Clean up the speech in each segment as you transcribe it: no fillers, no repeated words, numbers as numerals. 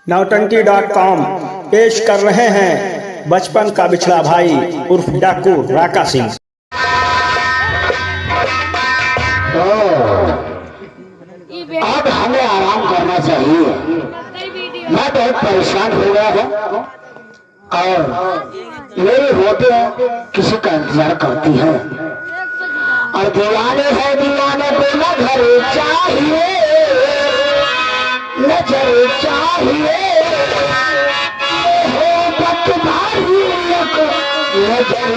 नौटंकी.com पेश कर रहे हैं बचपन का बिछड़ा भाई उर्फ डाकू राका सिंह। अब हमें आराम करना चाहिए। मैं बहुत परेशान हो गया हूँ और मेरी रोटियां किसी का इंतजार करती है और दीवाने है दीवाने को नजर चाहिए, नजर चाहिए मोहब्बत भाई नजर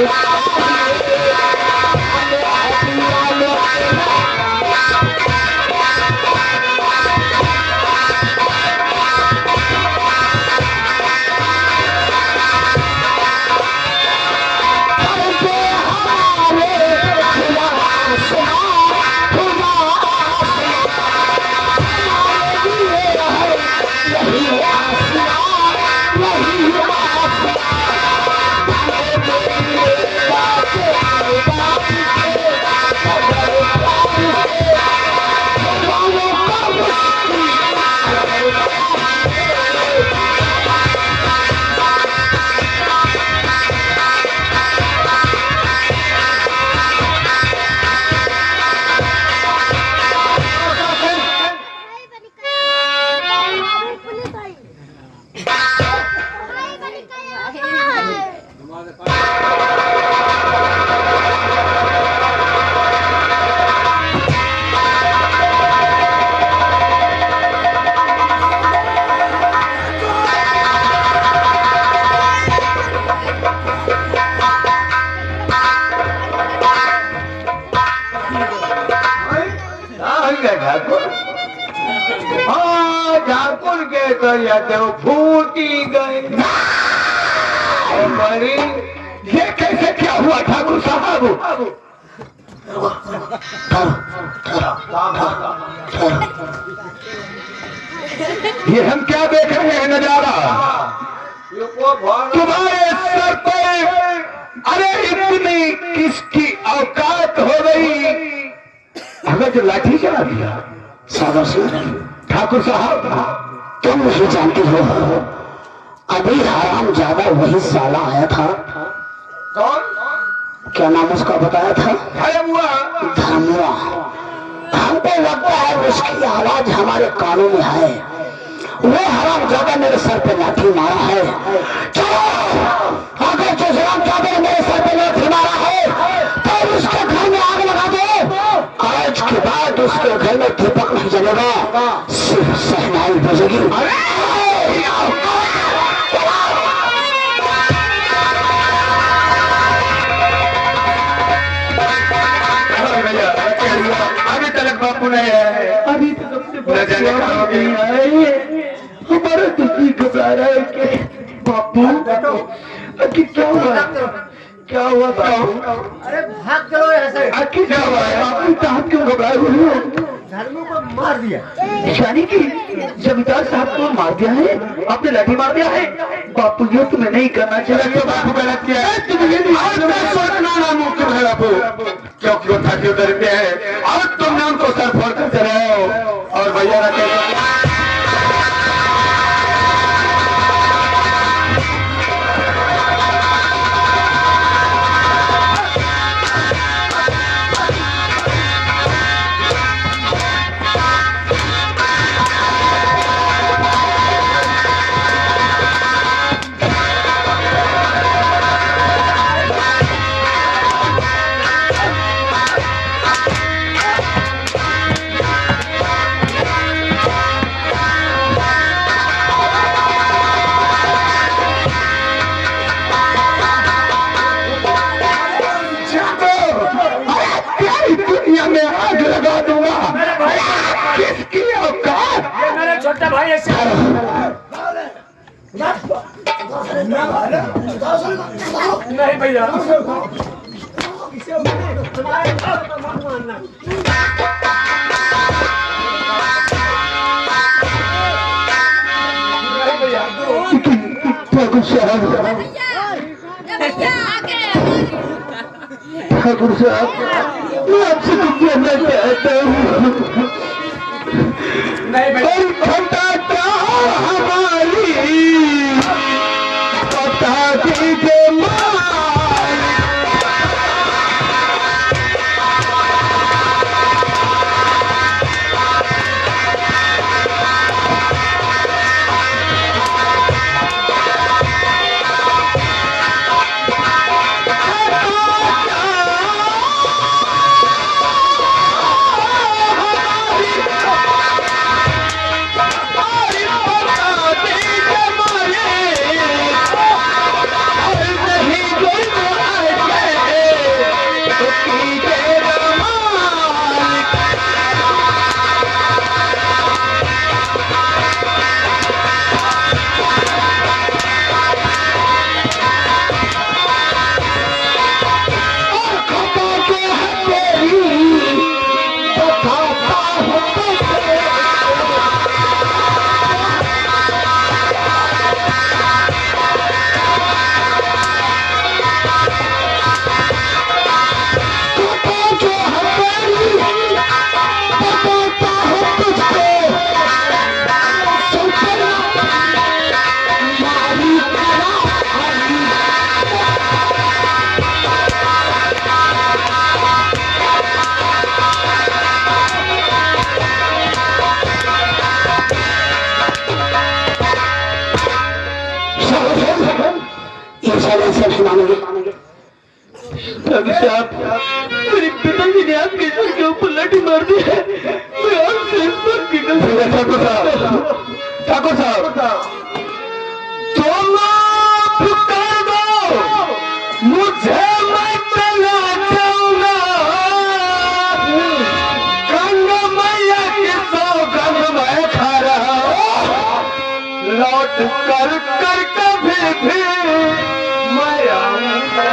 ठाकुर के तो या तो फूटी गए। ये कैसे क्या हुआ ठाकुर साहब? ये हम क्या देख रहे हैं नजारा? तुम्हारे सर पर अरे इतनी किसकी औकात हो गई? अगर जो लाठी चला दिया ठाकुर साहब, तुम मुझे जानती हो, अभी हराम ज्यादा वही साला आया था। कौन? क्या नाम उसका बताया था? धर्मुआ। हमको लगता है उसकी आवाज हमारे कानों में है। वो हराम ज्यादा मेरे सर पे लाठी मारा है। चलो अगर जो हराम ज्यादा मेरे सर पे लाठी मारा है तो उसके घर में आग लगा दो। आज के बाद उसके घर में दीपक नहीं जलेगा, सिर्फ सहनाई बजेगी। अभी तक बापू नहीं आए, अभी नहीं आए। हमारा तो जी घबरा रहा है कि बापू अभी क्या हुआ? क्या हुआ बापू? अरे भाग चलो यहाँ से। आखिर क्या हुआ है? आप कहाँ क्यों घबराए हुए हो? धर्मों को मार दिया। यानी कि जमींदार साहब को मार दिया है? आपने लाठी मार दिया है? बापू ये तुम्हें नहीं करना चाहिए। बापू गलत किया है। क्योंकि वो था क्यों डरते हैं और तुमने उनको सर फोड़ कर चलाओ और भैया रखे। में आग लगा दूंगा। किसकी औकात? ये मेरा छोटा भाई ऐसे नहीं भैया। ठाकुर साहब, मैं आपसे कुछ कहना चाहता हूँ। नहीं भाई, हमारी कैसे नहीं मानेंगे? मेरे पिताजी ने आपके सर के ऊपर लाठी मार दी है। मैं आपसे इस बात की गलती ठाकुर साहब तुम पुकार दो मुझे, मैं चला जाऊंगा। गंगा मैया की सौगंध मैं खा रहा हूं, लौट कर कर कभी भी मैं आऊंगा।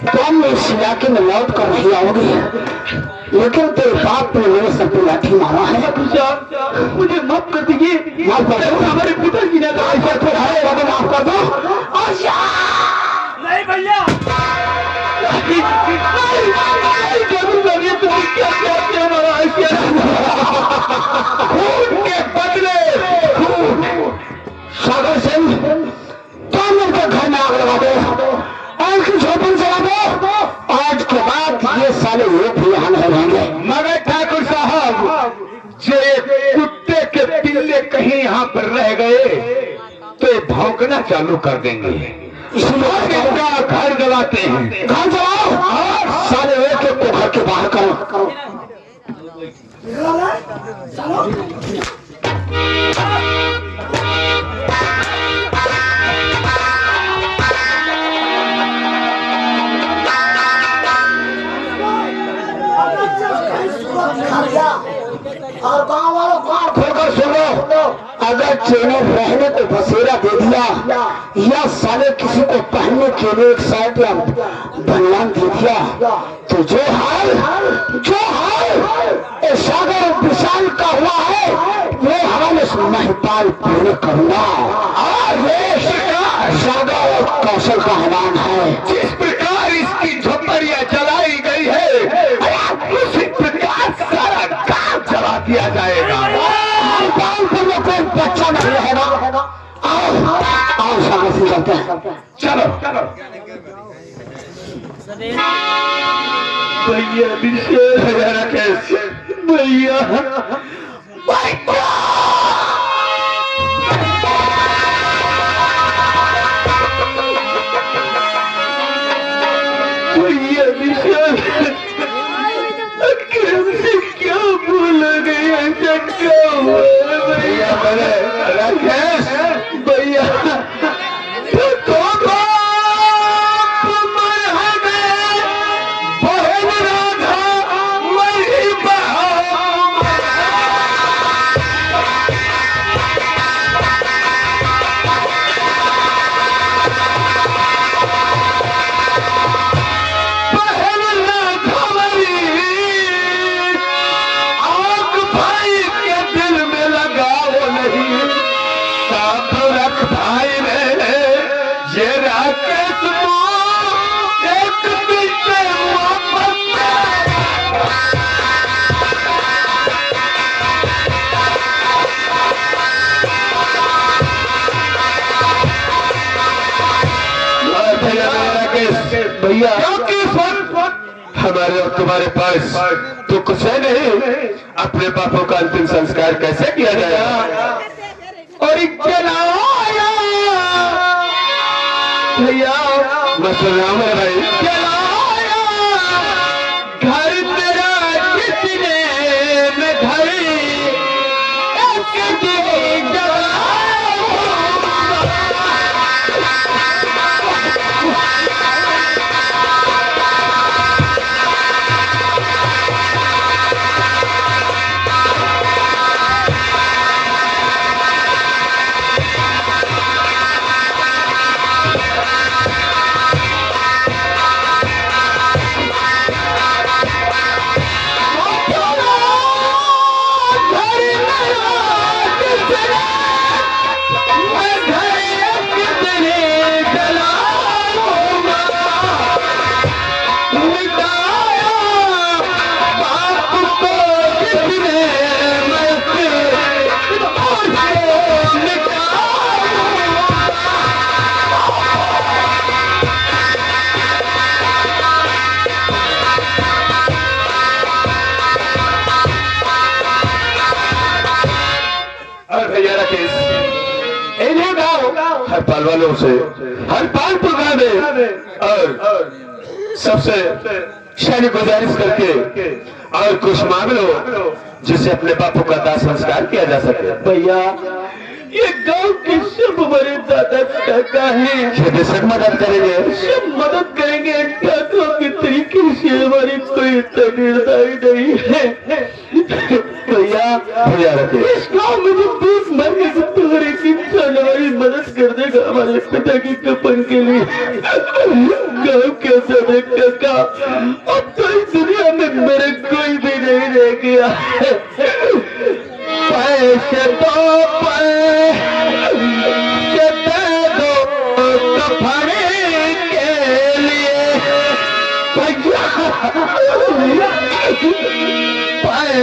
तुम इस इलाके में लौट कर नहीं आओगे, लेकिन तेरे बाप ने मेरे सर पे लाठी मारा है। मुझे माफ कर दीजिए। माफ कर दो। हमारे पिताजी ने कहा ऐसा तो है, बाबा माफ कर दो। नहीं भैया क्या क्या क्या हमारा खून के बदले सागर सिंह, तुम उनके घर में आग लगा दो और की झोपड़ी जला दो। आज के बाद ये साले एक भी यहाँ नहीं रहेंगे। मगर ठाकुर साहब, जो ये कुत्ते के पिल्ले कहीं यहाँ पर रह गए तो ये भौंकना चालू कर देंगे, इसलिए इनका घर जलाते हैं। घर जलाओ और साले एक एक को घर के बाहर करो। और गाँव वालों कान खोलकर सुनो, अगर चेने रहने को बसेरा दे दिया या साले किसी को पहनने के लिए एक शर्ट या बनियान दे दिया तो जो हाल ये सागर विशाल का हुआ है वो हमारे महिपाल पूर्ण करूंगा। और ये सागर और कौशल का आह्वान है। जिस प्रकार इसकी झोपड़ियां जलाई गई है उसी प्रकार सारा गांव जला दिया जाएगा। गाँव पर कोई बच्चा नहीं रहेगा। आओ सागर से चलते हैं। चलो भैया विशेष राकेश भैया भैया विशेष क्या भूल गई ऐसा क्या हुआ भैया? राकेश भैया तो भैया हमारे और तुम्हारे पास तो कुछ है नहीं, अपने बापों का अंतिम संस्कार कैसे किया जाएगा? और जलाया भैया मैं सुन रहा हूँ भाई, जलाया घर तेरा किसने मैं घर पाल वालों से, हर पालपुर गांव में, और सबसे शानी गुजारिश करके और कुछ मांग लो जिससे अपने बापू का दाह संस्कार किया जा सके। भैया ये गांव के सब बड़े दादा काका हैं, सब मदद करेंगे, सब मदद करेंगे। काका के तरीके से हमारी कोई तगड़ाई नहीं है। भैया भैया रखे इस गांव में जो भीख मांगे तो हर एक इंसान हमारी मदद कर देगा हमारे पिता की कफन के लिए। गांव के सब काका अब तो इस दुनिया में मेरे कोई भी नहीं रह गया है। पैसे दो कफने के लिए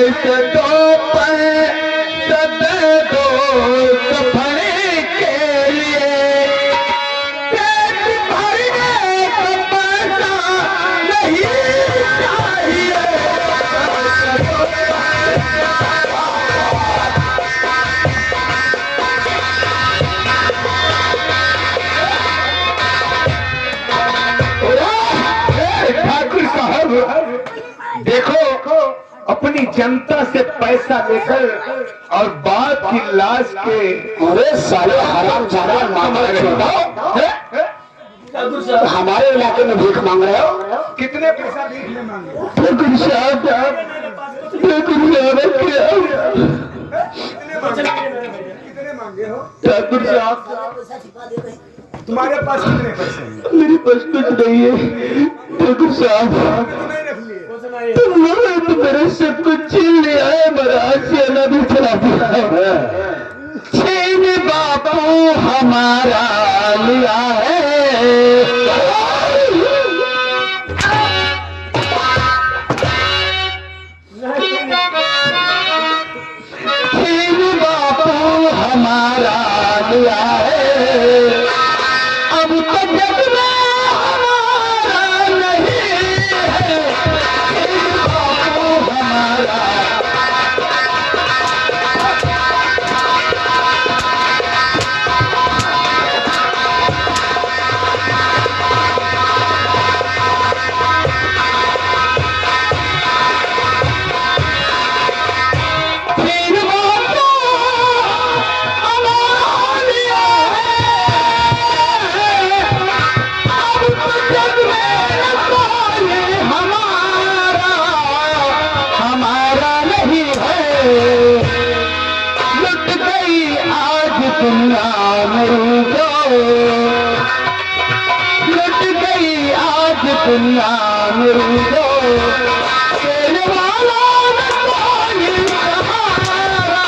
पैसे दो कफने के लिए पेट भरने का पैसा नहीं चाहिए। ठाकुर साहब देखो, अपनी जनता से पैसा लेकर और बाप की लाश के, अरे साले हराम जादा हमारे इलाके में भीख मांग रहे हो? कितने पैसा भीख में मांगे? ठाकुर साहब कितने मांगे हो? ठाकुर साहब तुम्हारे पास कितने पैसे हैं? मेरे पास कुछ नहीं है। ठाकुर साहब नहीं रख लिए। तुम लोगों तो मेरे सब कुछ छीन लिया है, मेरा आशियाना भी चला दिया है। छीन बापू हमारा लिया है। छीन बापू हमारा लिया है। अब तो जग में हमारा नहीं है। छीन बापू हमारा छीन बापू हमारा लिया है। अब तो जग में कोई हमारा नहीं है। लुट गई आज दुनिया मेरी जो, लुट गई आज दुनिया मेरी जो। देने वाला न कोई हमारा।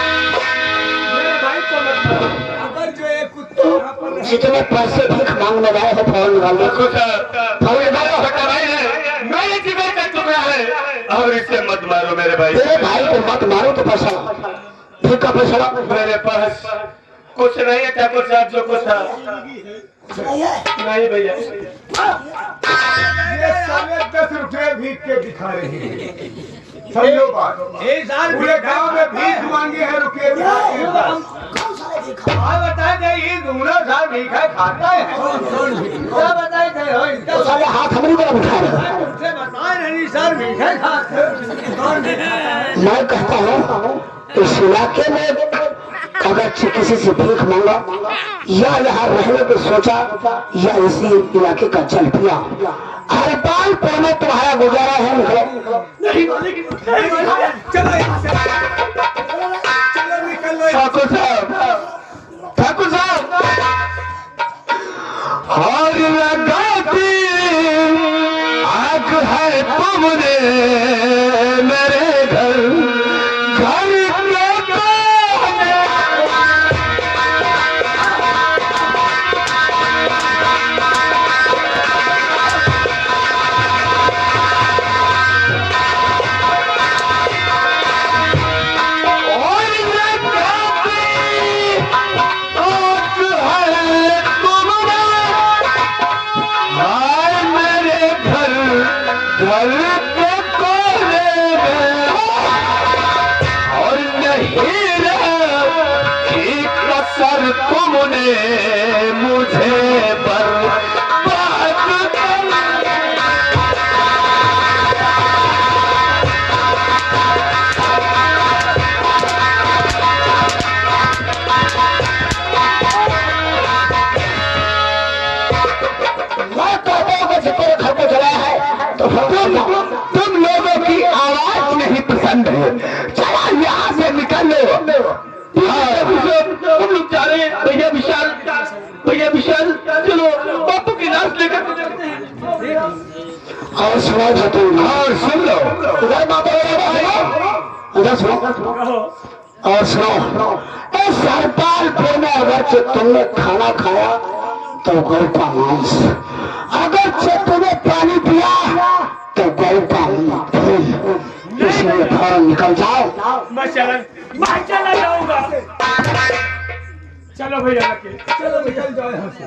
मेरे भाई को मत मारो। अगर जो एक कुत्ता यहाँ पर रहे- जितने पैसे भीख मांगने गए हैं फोन वाले को मैं ये जिम्मे कर चुका है, और इसे मत मारो मेरे भाई। तेरे भाई को मत मारो तो पैसा भीख का पैसा मेरे पास कुछ नहीं है ठाकुर साहब, जो कुछ था नहीं भैया। ये साले 10 रुपए भीख के दिखा रहे हैं। समझो बात। पूरे गांव में भीख मांगी है, रुपये बताए थे ये दूना साल भीखा खाता है। क्या बताए थे हो इसका? तो साले हाथ हमरी तरफ उठा रहे हैं। मुझसे बताए नहीं सर भीखा खाते। मैं कहता हूँ इस इलाके में अगर किसी से भीख मांगा या यहाँ रहने को सोचा या इसी इलाके का चल पिया, हर पाल में तुम्हारा गुजारा है। निकलो चलो चलो निकल लो। ठाकुर साहब, ठाकुर साहब, और लगाती आग है तुमने मेरे घर, घर के कोने। तूने मुझे बर्बाद कर मैं कहता हूँ कि तेरे घर को जलाया है तो तुम लोगों की आवाज नहीं पसंद है, चला यहाँ से निकल लो। हम लोग जा रहे हैं। भैया विशाल चलो बापू की लाश लेकर चलते हैं। और सुनो तुम और सुन लो, इधर माता इधर सुनो और सुनो, इस सरपालपुर में अगर तुमने खाना खाया तो गौ का मांस, अगर तुमने पानी पिया तो गौ का खून, इसलिए फौरन निकल जाओ। मैं चला जाऊंगा। चलो भैया चलो निकल जाओ यहाँ से।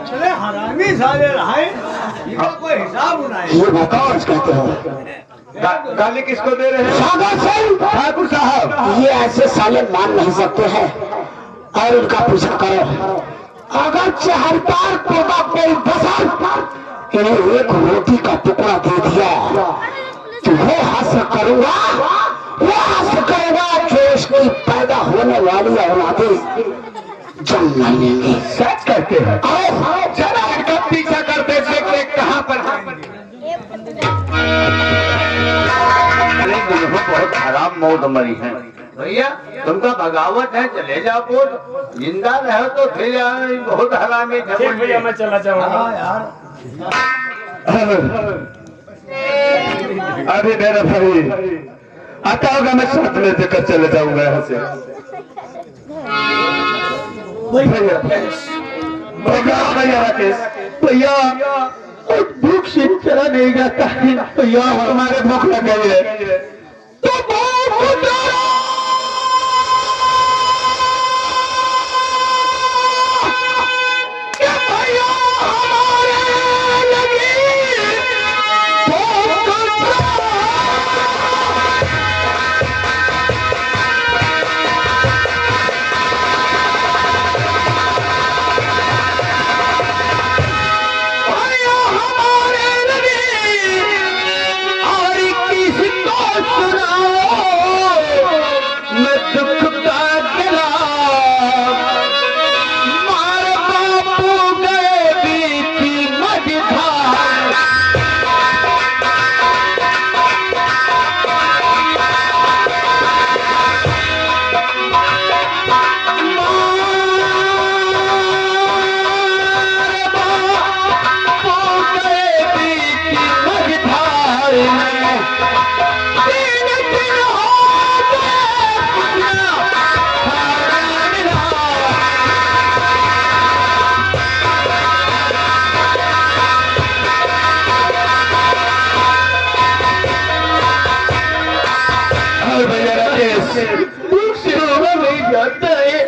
चले हरामी साले रहे, इनका कोई हिसाब उनाए। ये बकवास कहते हो। गाली किसको दे रहे हैं? सागर सिंह ठाकुर साहब, ये ऐसे साले मान नहीं सकते हैं और उनका पीछा करो। अगर चहरपार का कोई बसा इन्हें एक रोटी का टुकड़ा दे दिया तो वो हंस करूंगा जो इसकी पैदा होने वाली औलादें जन्म नहीं लेंगे। सच करते हैं। आओ चला इनका पीछा करते देखते कहाँ पर है। अरे बहुत हराम मौत मरी है। भैया तुमका बगावत है, चले जाओ। बोल जिंदा रहो तो फिर यार बहुत हरामी ठीक भैया मैं चला जाऊंगा। अभी मेरा भाई आता होगा, मैं साथ में देकर चले जाऊंगा यहाँ से। भैया राकेश भैया भूख से चला नहीं जाता है। भैया हमारे भूख लग गई है तो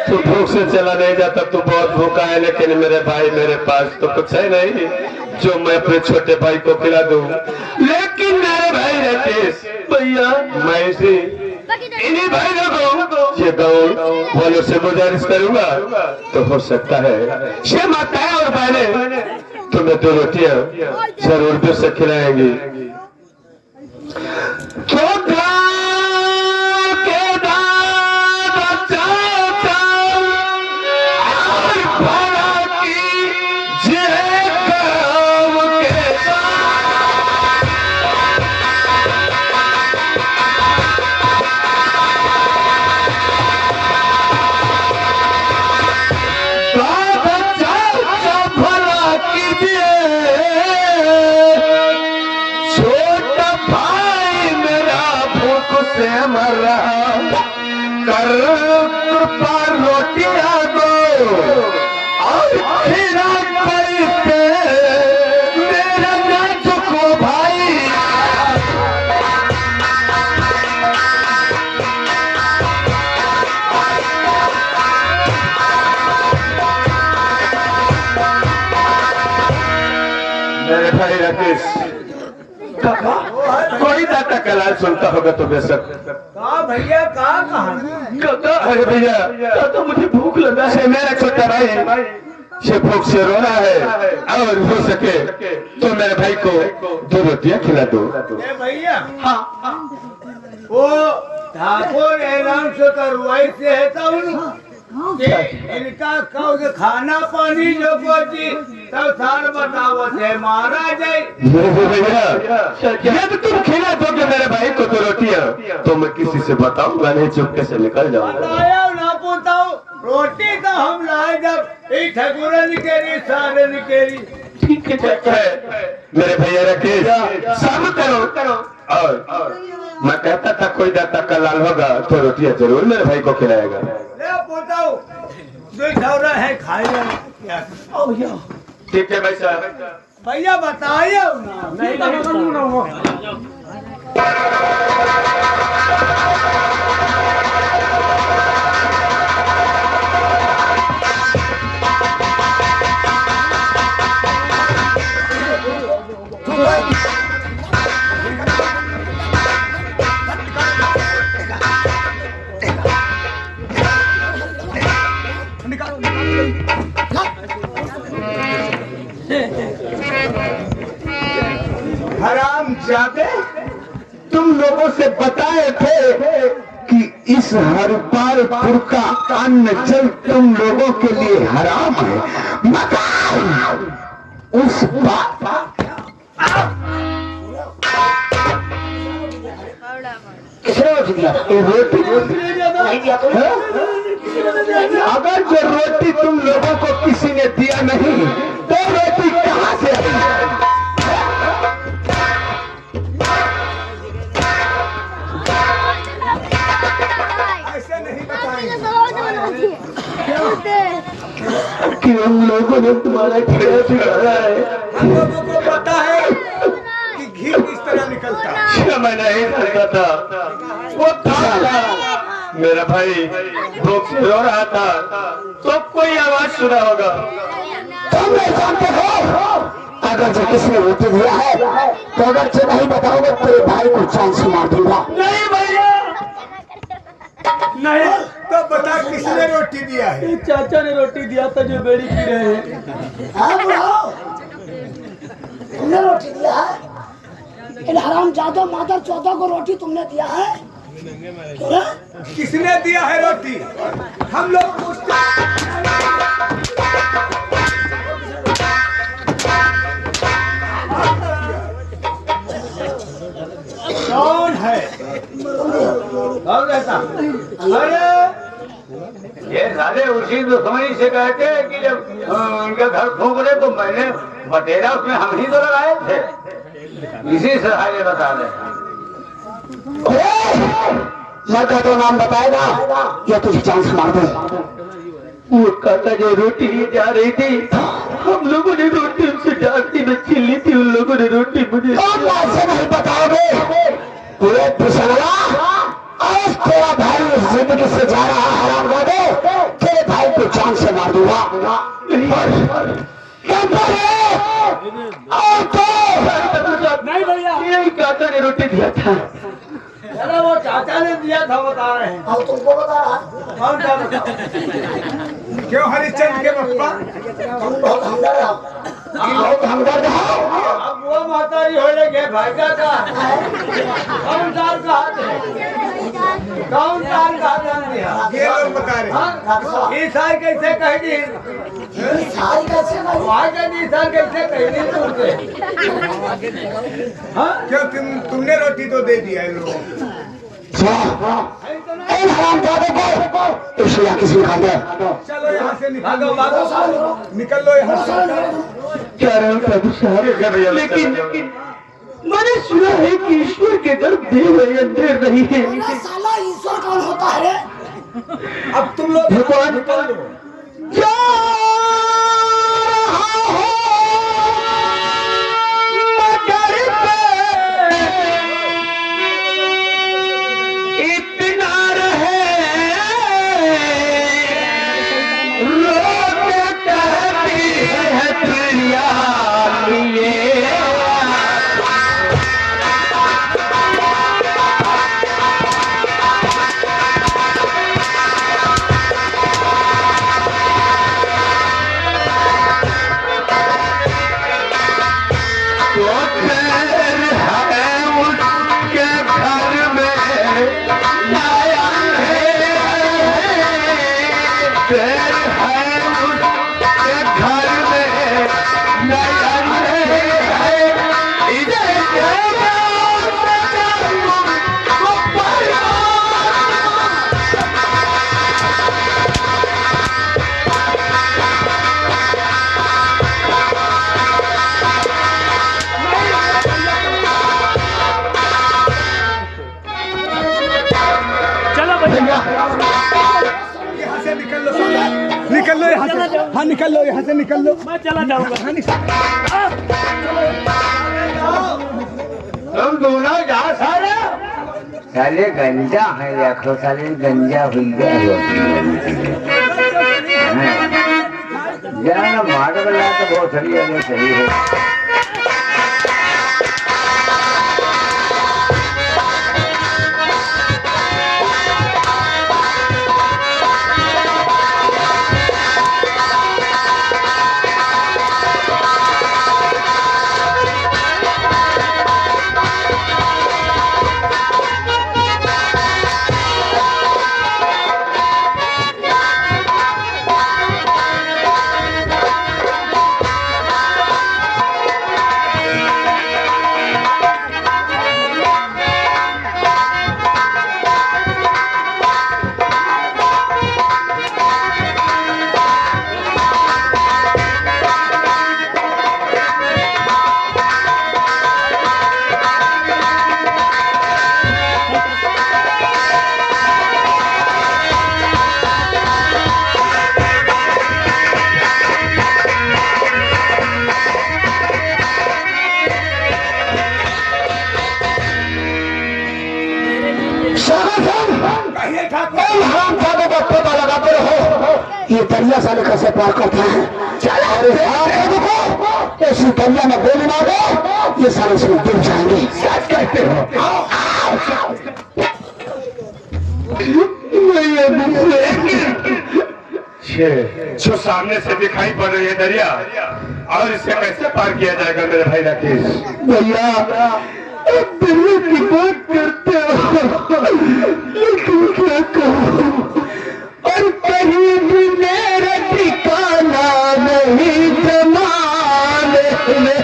तो भूख से चला नहीं जाता। तू बहुत भूखा है, लेकिन मेरे भाई मेरे पास तो कुछ है नहीं जो मैं अपने छोटे भाई को खिला दूं। लेकिन मेरे भाई राकेश भैया मैं इन्हीं भाई लोगों ये गाँव वालों से गुजारिश करूंगा तो हो सकता है ये माता है और बहने तुम्हें 2 रोटियां जरूर दूर से खिलाएंगी। मर रहा कर कृपा रोटियां दो और खीरा पैसे मेरा ना चुको भाई। मेरे भाई राकेश कोई दाता कलाल सुनता होगा तो बेशक। कहा भैया कहा अरे भैया तो मुझे भूख लगा है, मेरा छोटा भाई से भूख से रो रहा है, और हो सके तो मेरे भाई को 2 रोटियां खिला दो। भैया वो ठाकुर एलान से करवाई से है तो इनका कहो कि खाना पानी जो पहुंची तब साल बताओ से मारा जाए। जब तुम खिला दोगे मेरे भाई को 2 रोटियां तो मैं किसी से बताऊंगा नहीं, चुपके से निकल जाऊंगा। बताया ना पूछाओ, रोटी तो हम लाए जब एक ठकुरा निकेरी सारे निकेरी। ठीक है मेरे भैया राकेश, सब करो। और मैं कहता था कोई दाता कलाल होगा तो रोटियां जरूर मेरे भाई को खिलाएगा। ले पूछाओ जो झौरा है खाएगा क्या? ठीक है भाई साहब। भैया बताइए ना। हराम जादे, तुम लोगों से बताए थे कि इस हरपालपुर का अन्न जल तुम लोगों के लिए हराम है, मगर उस बात किसने दिया? रोटी नहीं दिया तो? अगर जो रोटी तुम लोगों को किसी ने दिया नहीं तो रोटी कहां से आई? ऐसे नहीं बताएंगे कि हम लोगों ने तुम्हारा क्या बिगाड़ा है। हम लोगों को पता है कि घी किस तरह निकलता है। मैं नहीं सकता था, वो था मेरा भाई भूख से रो रहा था तो कोई आवाज सुना होगा। तुम नहीं जानते हो, अगर जो किसने रोटी दिया है तो अगर जो नहीं बताओगे तेरे भाई को जान से मार दूंगा। नहीं भैया नहीं, तो बता किसने रोटी दिया है? चाचा ने रोटी दिया था जो बेड़ी पी रहे हैं। हाँ बुढ़ाओ, तुमने रोटी दिया है? इन हराम जादो मादर 14 को रोटी तुमने दिया है? क्यों? किसने दिया है रोटी? हम लोग पूछते कौन है? कौन रहता? अरे ये सारे उसी दुश्मनी से कहते हैं कि जब उनके घर फूंक रहे तो मैंने बटेरा उसमें हम ही तो लगाए थे, इसी से हारे बता रहे। लड़का तो नाम बताएगा या तुझे जान से मार दे। वो काका जो रोटी लिए जा रही थी, हम लोगों ने रोटी उनसे डांटी में छीन ली थी। उन लोगों ने रोटी मुझे से नहीं बताओगे पूरे पिछड़ा आज तेरा भाई इस जिंदगी से जा रहा है हरामजादे, तेरे भाई को जान से मार दूंगा। नहीं भैया, यही काका ने रोटी दिया था। अरे वो चाचा ने दिया था बता रहे हैं। अब तुमको बता रहा, कौन सा बताओ? क्यों हरिचंद के पप्पा? तुम बहुत हमदर्द हो। बहुत हमदर्द हो। अब वो माताजी हो लगे भाईजा का कौन साल का हाथ है? कौन साल का हाथ दिया? ये लोग बता रहे हैं। ईसाई कैसे कह दी? सारी कैसे नहीं? वहाँ का ईसाई कैसे कह दी तुमसे? हाँ क्यों तुमने रोटी तो दे दिया इन लोगों को। हरामजादे को इसलिए किसी खा दे। चलो यहाँ से निकलो, निकल लो यहाँ से। क्या रहा प्रभु साहब, लेकिन मैंने सुना है कि ईश्वर के गर्भ देव है, अंधेर नहीं है। अरे साला ईश्वर कौन होता है रे? अब तुम लोग भगवान निकल लो। क्या निकल लो यहाँ से। हाँ निकल लो यहाँ से, निकल लो। मैं चला जाऊंगा। तुम दोनों जा सारे। साले गंजा है, देखो साले गंजा हुई गए जाना मार वाला तो बहुत सही है। ये दरिया साले कैसे पार करता है? ऐसी दरिया में गोली मार दो, ये साले से गिर जाएंगे। सच कहते हो? जो सामने से दिखाई पड़ रही है दरिया, और इसे कैसे पार किया जाएगा मेरे भाई राकेश? भैया दरिया की बात करते हो, लेकिन क्या कहूँ, और कहीं भी मेरा ठिकाना नहीं जमाने में।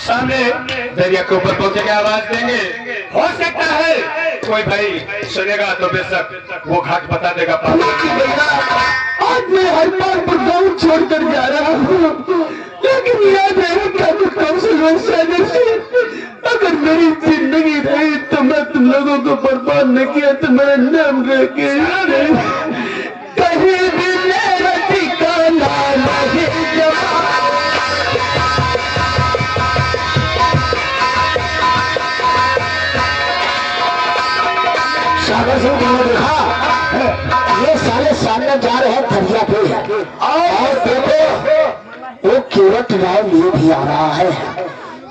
सामने दरिया के ऊपर पहुंचे के आवाज देंगे, हो सकता है कोई भाई सुनेगा तो बेशक वो घाट बता देगा। आज मैं हर बार पर गाँव छोड़कर जा रहा हूँ, लेकिन याद रहेगा तो कम से कम से अगर मेरी जिंदगी रही तो मैं तुम लोगों को बर्बाद न किया तो मेरा नाम रह गया। कहीं भी मेरा ठिकाना नहीं जमा। सागर सिंह तुमने देखा ये साले सामने जा रहे हैं दरिया पे, और देखो वो केवट राव लिए भी आ रहा है।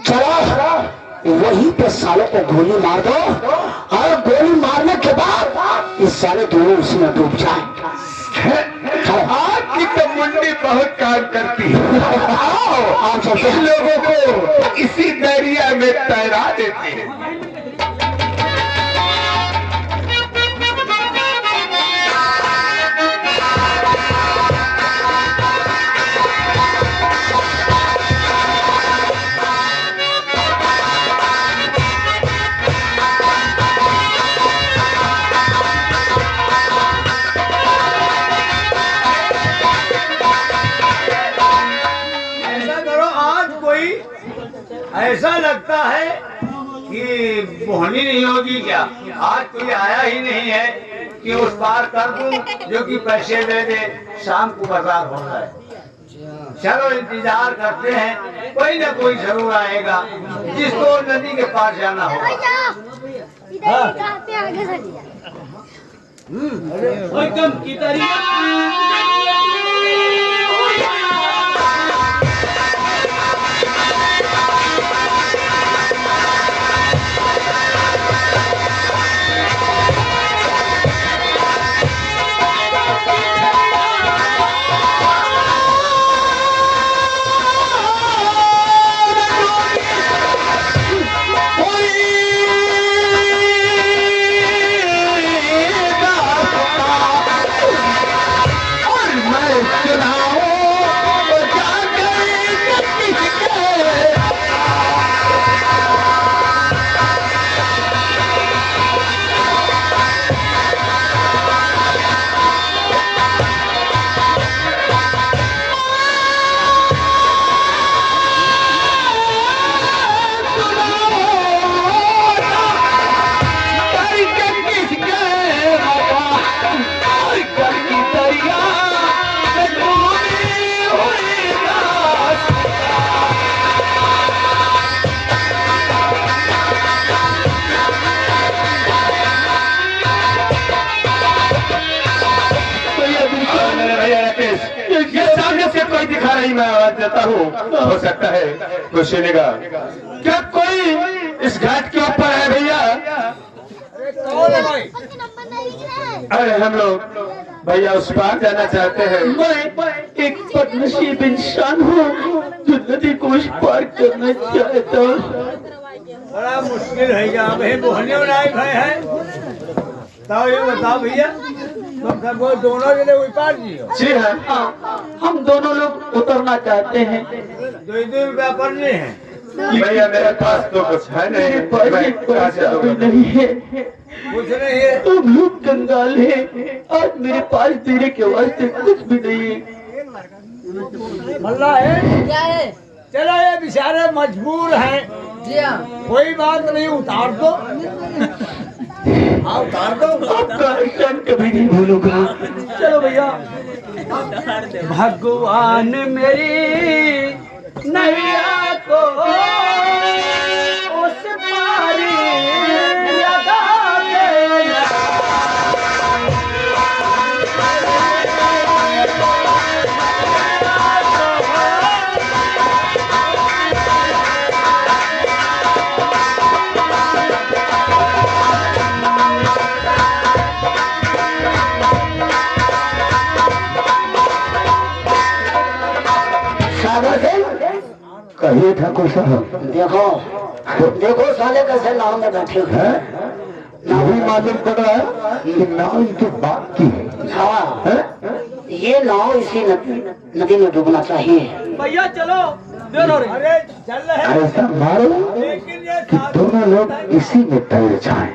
चलो वहीं पे सालों को गोली मार दो और गोली मारने के बाद इस साले दोनों उसी में डूब जाए। आपकी तो मुंडी बहुत काम करती है। आओ चलते हैं। लोगों को इसी दरिया में तैरा देती है। ऐसा लगता है कि बोहनी नहीं होगी क्या? आज कोई आया ही नहीं है कि उस पार कर दूं जो कि पैसे दे दे, शाम को बाजार हो जाए। चलो इंतजार करते हैं, कोई ना कोई जरूर आएगा जिसको नदी के पार जाना होगा। की तारीख ये सामने से कोई दिखा रही, मैं आवाज देता हूँ। हो सकता है कोई सुनेगा। क्या कोई इस घाट के ऊपर है भैया? अरे हम लोग भैया उस पार जाना चाहते हैं। मैं एक बदनसीब इंसान हूँ जो नदी को उस पार करना चाहता हूँ। बड़ा मुश्किल है क्या भाई? बोहनी भाई है तो ये बताओ भैया, तुम सब वो दोनों जने उतार दियो? जी हाँ, हम दोनों लोग उतरना चाहते हैं। 2 रुपया पड़ने हैं भैया मेरे पास तो कुछ है नहीं। मेरे पास मैं एक कहाँ से पैसा भी दूंगा? नहीं है। कुछ नहीं है। हम लोग कंगाल हैं। आज मेरे पास देने के वास्ते कुछ भी नहीं है। मल्ला है क्या है? चलो, ये बेचारे मजबूर हैं। जी हाँ। कोई बात नहीं, उतार दो। हाँ उतार दो। आपका एहसान कभी नहीं भूलूंगा। चलो भैया। भगवान मेरी नैया को उस पारी लगा देना। कहिए ठाकुर साहब। देखो देखो साले कैसे नाव में बैठे हुए हैं। यही मालूम पड़ रहा है कि नाव इनके बाप की है। हाँ, ये नाव इसी नदी में डूबना चाहिए। भैया चलो। अरे चल रहे ऐसा मारो लेकिन ये कि दोनों लोग इसी में तैर जाएं।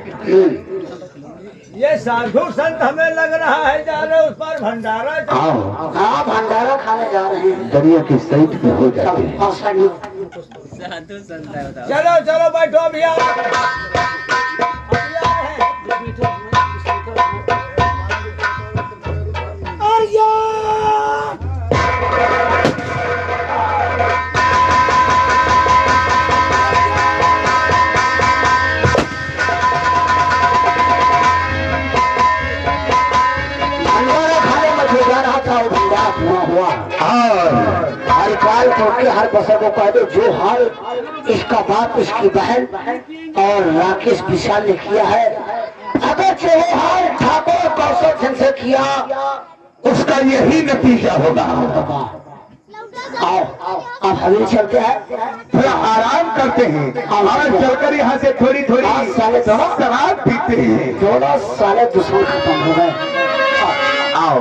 ये साधु संत हमें लग रहा है जा रहे उस पर भंडारा। आओ हाँ, भंडारा खाने जा रहे हैं। दरिया की साइड में हो जाते हैं। और साइड में। चलो चलो बैठो भैया। भंडारा खाने में जो जा रहा था वो भंडारा पूरा हुआ। और निकाल करके हर बसर को कह दो जो हाल इसका बाप इसकी बहन और राकेश विशाल ने किया है, अगर जो हाल ठाकुर कौशल सिंह से किया उसका यही नतीजा होगा। आओ अब हमें चलते हैं, थोड़ा आराम करते हैं और चलकर यहाँ से थोड़ी थोड़ी साले दोनों शराब पीते हैं। दोनों साले दुश्मन खत्म हो गए। आओ